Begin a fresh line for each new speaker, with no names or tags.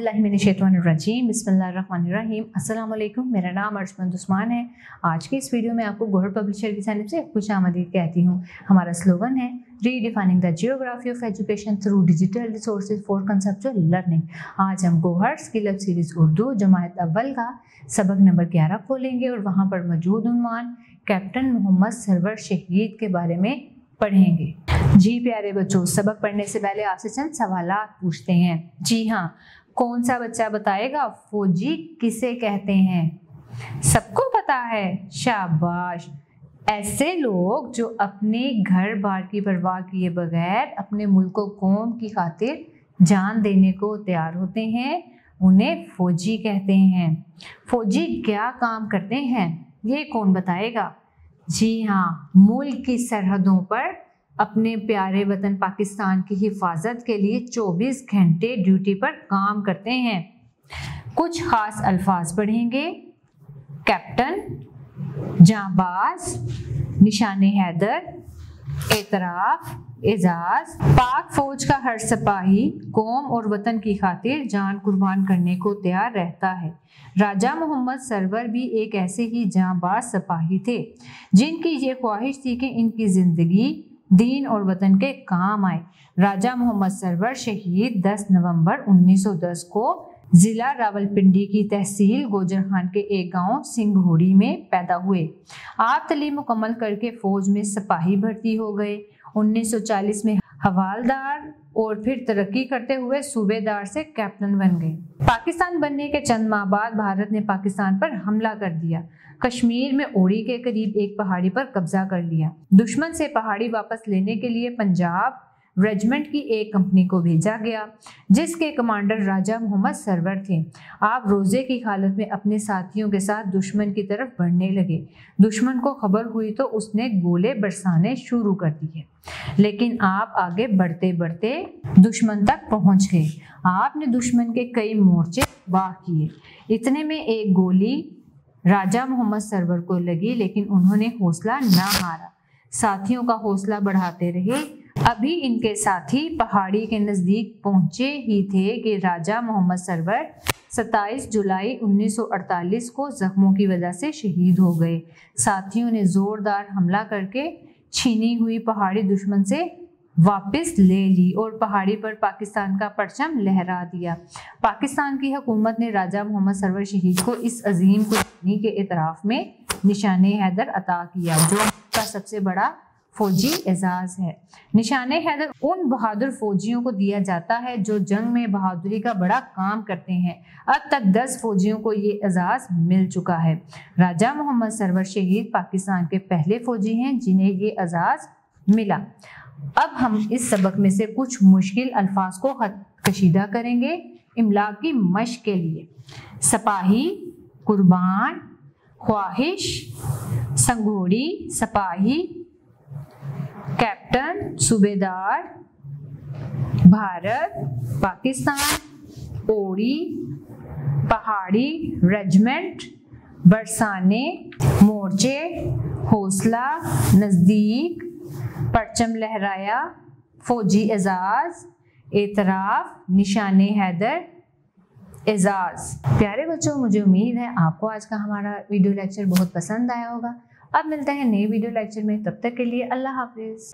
औज़ुबिल्लाहिमिनश्शैतानिर्रजीम बिस्मिल्लाहिर्रहमानिर्रहीम। अस्सलाम वालेकुम। मेरा नाम अर्शमंद उस्मान है। आज की इस वीडियो में आपको गौहर पब्लिशर की जानिब से खुशामदीद कहती हूँ। हमारा स्लोगन है redefining the geography of education through digital resources for conceptual learning. आज हम Gauhar skill up series Urdu जमात अव्वल का सबक नंबर 11 खोलेंगे और वहाँ पर मौजूद उन्वान कैप्टन मोहम्मद सरवर शहीद के बारे में पढ़ेंगे। जी प्यारे बच्चों, सबक पढ़ने से पहले आपसे चंद सवालात पूछते हैं। जी हाँ, कौन सा बच्चा बताएगा फौजी किसे कहते हैं? सबको पता है, शाबाश। ऐसे लोग जो अपने घर बार की परवाह किए बगैर अपने मुल्क को कौम की खातिर जान देने को तैयार होते हैं, उन्हें फौजी कहते हैं। फौजी क्या काम करते हैं, ये कौन बताएगा? जी हाँ, मुल्क की सरहदों पर अपने प्यारे वतन पाकिस्तान की हिफाजत के लिए 24 घंटे ड्यूटी पर काम करते हैं। कुछ खास अल्फाज पढ़ेंगे। कैप्टन, जांबाज, निशाने हैदर, एतराफ, एजाज। पाक फौज का हर सिपाही कौम और वतन की खातिर जान कुर्बान करने को तैयार रहता है। राजा मोहम्मद सरवर भी एक ऐसे ही जांबाज सिपाही थे जिनकी ये ख्वाहिश थी कि इनकी जिंदगी दीन और वतन के काम आए। राजा मोहम्मद सरवर शहीद 10 नवंबर 1910 को जिला रावलपिंडी की तहसील गोजरखान के एक गांव सिंघोड़ी में पैदा हुए। आप तालीम मुकम्मल करके फौज में सिपाही भर्ती हो गए। 1940 में हवालदार और फिर तरक्की करते हुए सूबेदार से कैप्टन बन गए। पाकिस्तान बनने के चंद माह बाद भारत ने पाकिस्तान पर हमला कर दिया। कश्मीर में ओड़ी के करीब एक पहाड़ी पर कब्जा कर लिया। दुश्मन से पहाड़ी वापस लेने के लिए पंजाब रेजिमेंट की एक कंपनी को भेजा गया जिसके कमांडर राजा मोहम्मद सरवर थे। आप रोजे की हालत में अपने साथियों के साथ दुश्मन की तरफ बढ़ने लगे। दुश्मन को खबर हुई तो उसने गोले बरसाने शुरू कर दिए, लेकिन आप आगे बढ़ते बढ़ते दुश्मन तक पहुंच गए। आपने दुश्मन के कई मोर्चे तबाह किए। इतने में एक गोली राजा मोहम्मद सरवर को लगी, लेकिन उन्होंने हौसला ना हारा, साथियों का हौसला बढ़ाते रहे। अभी इनके साथी पहाड़ी के नजदीक पहुंचे ही थे कि राजा मोहम्मद सरवर 27 जुलाई 1948 को जख्मों की वजह से शहीद हो गए। साथियों ने जोरदार हमला करके छीनी हुई पहाड़ी दुश्मन से वापस ले ली और पहाड़ी पर पाकिस्तान का परचम लहरा दिया। पाकिस्तान की हुकूमत ने राजा मोहम्मद सरवर शहीद को इस अजीम कुर्बानी के इतराफ में निशाने हैदर अता किया, जो का सबसे बड़ा फौजी एजाज है। निशाने हैदर उन बहादुर फौजियों को दिया जाता है जो जंग में बहादुरी का बड़ा काम करते हैं। अब तक 10 फौजियों को ये एजाज मिल चुका है। राजा मोहम्मद सरवर शहीद पाकिस्तान के पहले फौजी हैं जिन्हें ये एजाज मिला। अब हम इस सबक में से कुछ मुश्किल अल्फाज को कशीदा करेंगे इमला की मश्क के लिए। सिपाही, कुर्बान, ख्वाहिश, संघोड़ी, सिपाही, कैप्टन, सूबेदार, भारत, पाकिस्तान, ओड़ी, पहाड़ी, रेजिमेंट, बरसाने, मोर्चे, हौसला, नजदीक, परचम लहराया, फौजी एजाज, एतराफ, निशाने हैदर, एजाज। प्यारे बच्चों, मुझे उम्मीद है आपको आज का हमारा वीडियो लेक्चर बहुत पसंद आया होगा। अब मिलते हैं नए वीडियो लेक्चर में, तब तक के लिए अल्लाह हाफिज।